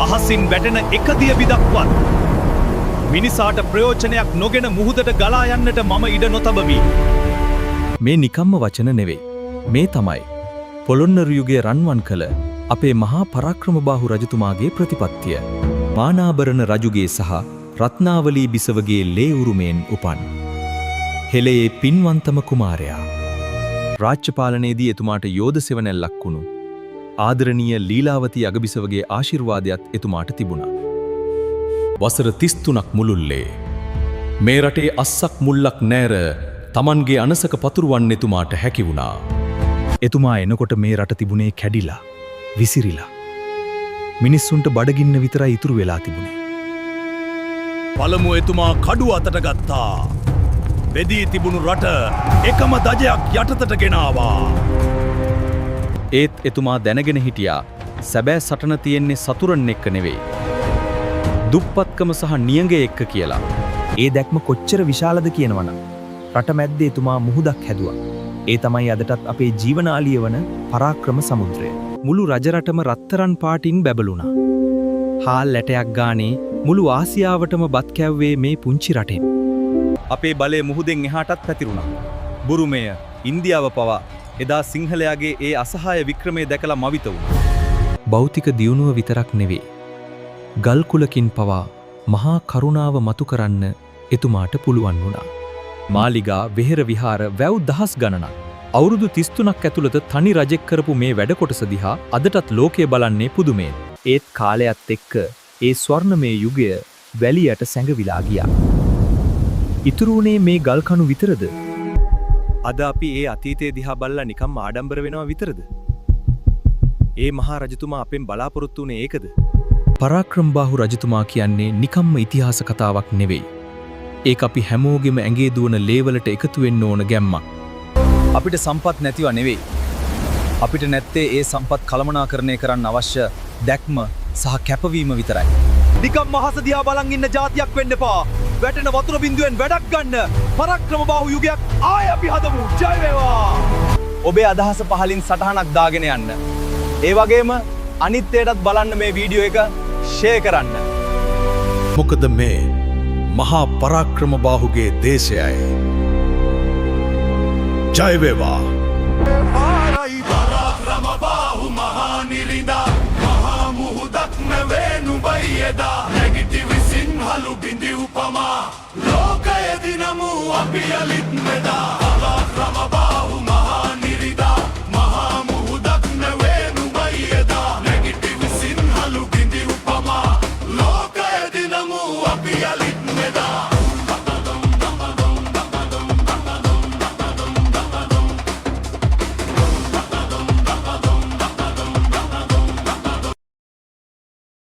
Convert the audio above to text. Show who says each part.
Speaker 1: අහසින් වැටෙන එක දිය බිදක්වත් මිනිසාට ප්‍රයෝජනයක් නොගෙන මුහුදට ගලා යන්නට මම ඉඩ නොතබමි.
Speaker 2: මේ නිකම්ම වචන නෙවෙයි. මේ තමයි පොළොන්නරු යුගයේ රන්වන් කළ අපේ මහා පරාක්‍රමබාහු රජතුමාගේ ප්‍රතිපත්තිය. මානාභරණ රජුගේ සහ රත්නාවලී බිසවගේ ලේ උරුමයෙන් උපන් හෙළයේ පින්වන්තම කුමාරයා. රාජ්‍ය පාලනයේදී එතුමාට යෝධ සෙවණැල්ලක් වුණු ආදරණීය ලීලාවතී අගබිසවගේ ආශිර්වාදයත් එතුමාට තිබුණා. වසර 33ක් මුළුල්ලේ මේ රටේ අස්සක් මුල්ලක් නැර Tamanගේ අනසක පතුරවන්න එතුමාට හැකි වුණා. එතුමා එනකොට මේ රට තිබුණේ කැඩිලා, විසිරිලා. මිනිස්සුන්ට බඩගින්න විතරයි ඉතුරු වෙලා තිබුණේ.
Speaker 1: පළමු එතුමා කඩුව අතට ගත්තා. බෙදී තිබුණු රට එකම දජයක් යටතට ගෙනාවා.
Speaker 2: ඒත් එතුමා දැනගෙන හිටියා සැබෑ සටන තියෙන්නේ සතුරන් එක්ක නෙවෙයි. දුප්පත්කම සහ නියඟ එක්ක කියලා.
Speaker 3: ඒ දැක්ම කොච්චර විශාලද කියනවනම් රට මැද්දේ එතුමා මුහුදක් හැදුවා. ඒ තමයි අදටත් අපේ ජීවනාලිය වන පරාක්‍රම සමුද්‍රය. මුළු රජරටම රත්තරන් පාටින් බැබළුණා. හාල් ඇටයක් ගානේ මුළු ආසියාවටම බත් කැව්වේ මේ පුංචි රටෙන්.
Speaker 2: අපේ බලය මුහුදෙන් එහාටත් පැතිරුණා. බුරුමය, ඉන්දියාව පවා එදා සිංහලයාගේ ඒ අසහාය වික්‍රමය දැකලා මවිත වුණා. භෞතික දියුණුව විතරක් නෙවෙයි. ගල් කුලකින් පවා මහා කරුණාව මතු කරන්න එතුමාට පුළුවන් වුණා. මාලිගා, වෙහෙර විහාර, වැව් දහස් ගණනක් අවුරුදු 33ක් ඇතුළත තනි රජෙක් කරපු මේ වැඩ කොටස දිහා අදටත් ලෝකය බලන්නේ පුදුමයෙන්.
Speaker 3: ඒත් කාලයත් එක්ක ඒ ස්වර්ණමය යුගය වැලියට සැඟවිලා ගියා. ඉතුරු වුණේ මේ ගල් කණු විතරද?
Speaker 2: අද අපි ඒ අතීතයේ දිහා බලලා නිකම්ම ආඩම්බර වෙනවා විතරද? ඒ මහා රජතුමා අපෙන් බලාපොරොත්තු වුණේ ඒකද? පරාක්‍රමබාහු රජතුමා කියන්නේ නිකම්ම ඉතිහාස කතාවක් නෙවෙයි. ඒක අපි හැමෝගෙම ඇඟේ දුවන ලේවලට එකතු වෙන්න ඕන ගැම්මක්. අපිට සම්පත් නැතිව නෙවෙයි. අපිට නැත්තේ ඒ සම්පත් කළමනාකරණය කරන්න අවශ්‍ය දැක්ම සහ කැපවීම විතරයි.
Speaker 1: නිකම් මහස දිහා බලන් ඉන්න જાතියක් වෙන්න එපා. වැටෙන වතුර බින්දුවෙන් වැඩක් ගන්න. පරාක්‍රමබාහු යුගයක් ආයෙ අපි හදමු. ජය වේවා.
Speaker 2: ඔබේ අදහස පහලින් සටහනක් දාගෙන යන්න. ඒ වගේම අනිත්‍යයටත් බලන්න මේ වීඩියෝ එක ෂෙයා කරන්න.
Speaker 1: මොකද මේ මහා පරාක්‍රමබාහුගේ දේශයයි. ජය වේවා.
Speaker 4: පරාක්‍රමබාහු මහා නිරිඳා මහා මුහුදක් නෙවේ නුඹයි එදා නැගිටිවි සිංහලු බිඳි උපමා ලෝකය දිනමු අපි යලිත් මෙදා